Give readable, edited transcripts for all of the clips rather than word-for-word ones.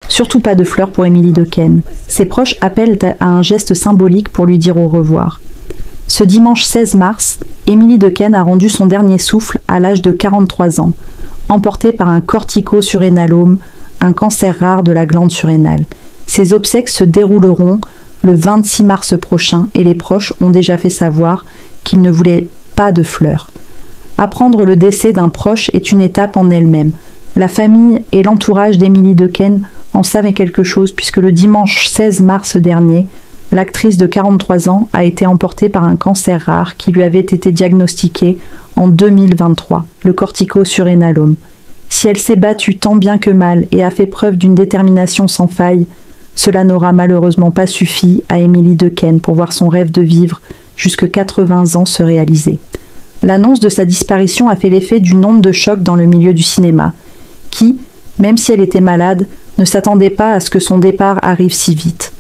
Surtout pas de fleurs pour Émilie Dequesne. Ses proches appellent à un geste symbolique pour lui dire au revoir. Ce dimanche 16 mars, Émilie Dequesne a rendu son dernier souffle à l'âge de 43 ans, emportée par un corticosurrénalome, un cancer rare de la glande surrénale. Ses obsèques se dérouleront le 26 mars prochain et les proches ont déjà fait savoir qu'ils ne voulaient pas de fleurs. Apprendre le décès d'un proche est une étape en elle-même. La famille et l'entourage d'Émilie Dequesne en savaient quelque chose puisque le dimanche 16 mars dernier, l'actrice de 43 ans a été emportée par un cancer rare qui lui avait été diagnostiqué en 2023, le corticosurrénalome. Si elle s'est battue tant bien que mal et a fait preuve d'une détermination sans faille, cela n'aura malheureusement pas suffi à Émilie Dequesne pour voir son rêve de vivre jusque 80 ans se réaliser. L'annonce de sa disparition a fait l'effet d'une onde de choc dans le milieu du cinéma, qui, même si elle était malade, ne s'attendait pas à ce que son départ arrive si vite.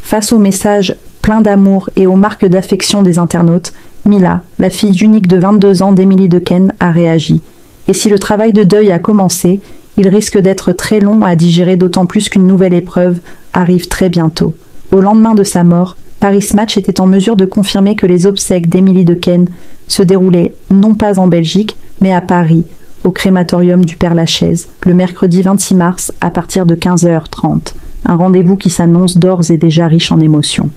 Face aux messages pleins d'amour et aux marques d'affection des internautes, Mila, la fille unique de 22 ans d'Émilie Dequesne, a réagi. Et si le travail de deuil a commencé, il risque d'être très long à digérer, d'autant plus qu'une nouvelle épreuve arrive très bientôt. Au lendemain de sa mort, Paris Match était en mesure de confirmer que les obsèques d'Émilie Dequesne se déroulaient non pas en Belgique, mais à Paris, au crématorium du Père-Lachaise, le mercredi 26 mars à partir de 15h30. Un rendez-vous qui s'annonce d'ores et déjà riche en émotions.